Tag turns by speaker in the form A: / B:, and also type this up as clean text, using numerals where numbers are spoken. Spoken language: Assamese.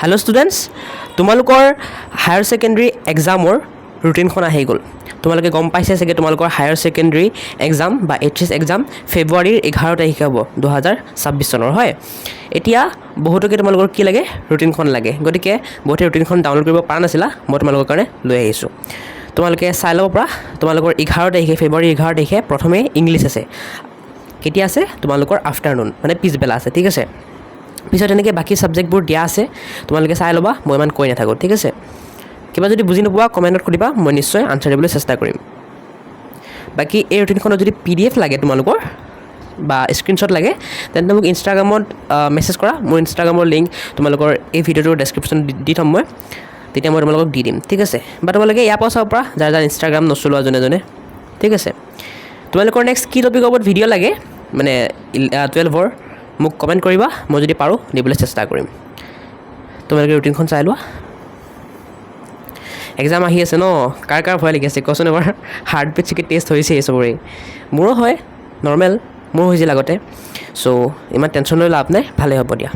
A: হেল্ল' ষ্টুডেণ্টছ, তোমালোকৰ হায়াৰ ছেকেণ্ডেৰী এক্সামৰ ৰুটিনখন আহি গ'ল। তোমালোকে গম পাইছে চাগে তোমালোকৰ হায়াৰ ছেকেণ্ডেৰী এক্সাম বা এইচ এক্সাম ফেব্ৰুৱাৰীৰ 11 তাৰিখে হ'ব 2026 চনৰ, হয়। এতিয়া বহুতকে তোমালোকৰ কি লাগে, ৰুটিনখন লাগে। গতিকে বহুতে ৰুটিনখন ডাউনলোড কৰিব পৰা নাছিলা, মই তোমালোকৰ কাৰণে লৈ আহিছোঁ। তোমালোকে চাই ল'ব পৰা, তোমালোকৰ 11 তাৰিখে ফেব্ৰুৱাৰী 11 তাৰিখে প্ৰথমে ইংলিছ আছে। কেতিয়া আছে? তোমালোকৰ আফটাৰনুন, মানে পিছবেলা আছে, ঠিক আছে। পিছত এনেকৈ বাকী ছাবজেক্টবোৰ দিয়া আছে, তোমালোকে চাই ল'বা, মই ইমান কৈ নাথাকোঁ, ঠিক আছে। কিবা যদি বুজি নোপোৱা কমেণ্টত সুধিবা, মই নিশ্চয় আনচাৰ দিবলৈ চেষ্টা কৰিম। বাকী এই ৰুটিনখনত যদি PDF লাগে তোমালোকৰ বা স্ক্ৰীনশ্বট লাগে, তেন্তে মোক ইনষ্টাগ্ৰামত মেছেজ কৰা। মোৰ ইনষ্টাগ্ৰামৰ লিংক তোমালোকৰ এই ভিডিঅ'টোৰ ডেছক্ৰিপশ্যন দি থ'ম মই, তেতিয়া মই তোমালোকক দি দিম, ঠিক আছে। বা তোমালোকে ইয়াৰ পৰা চাব পৰা, যাৰ যাৰ ইনষ্টাগ্ৰাম নচলোৱা জনে, ঠিক আছে। তোমালোকৰ নেক্সট কি টপিকৰ ওপৰত ভিডিঅ' লাগে, মানে 12ৰ, মোক কমেণ্ট কৰিবা, মই যদি পাৰোঁ দিবলৈ চেষ্টা কৰিম। তোমালোকে ৰুটিনখন চাই লোৱা। এক্সাম আহি আছে ন, কাৰ কাৰ ভয় লাগি আছে কোৱাচোন এবাৰ। হাৰ্ট বিট চিকি টেষ্ট হৈছে এই চবৰে, মোৰো হয়, নৰ্মেল, মোৰ হৈছিল আগতে। চ' ইমান টেনশ্যন লৈ লাভ নাই, ভালেই হ'ব দিয়া।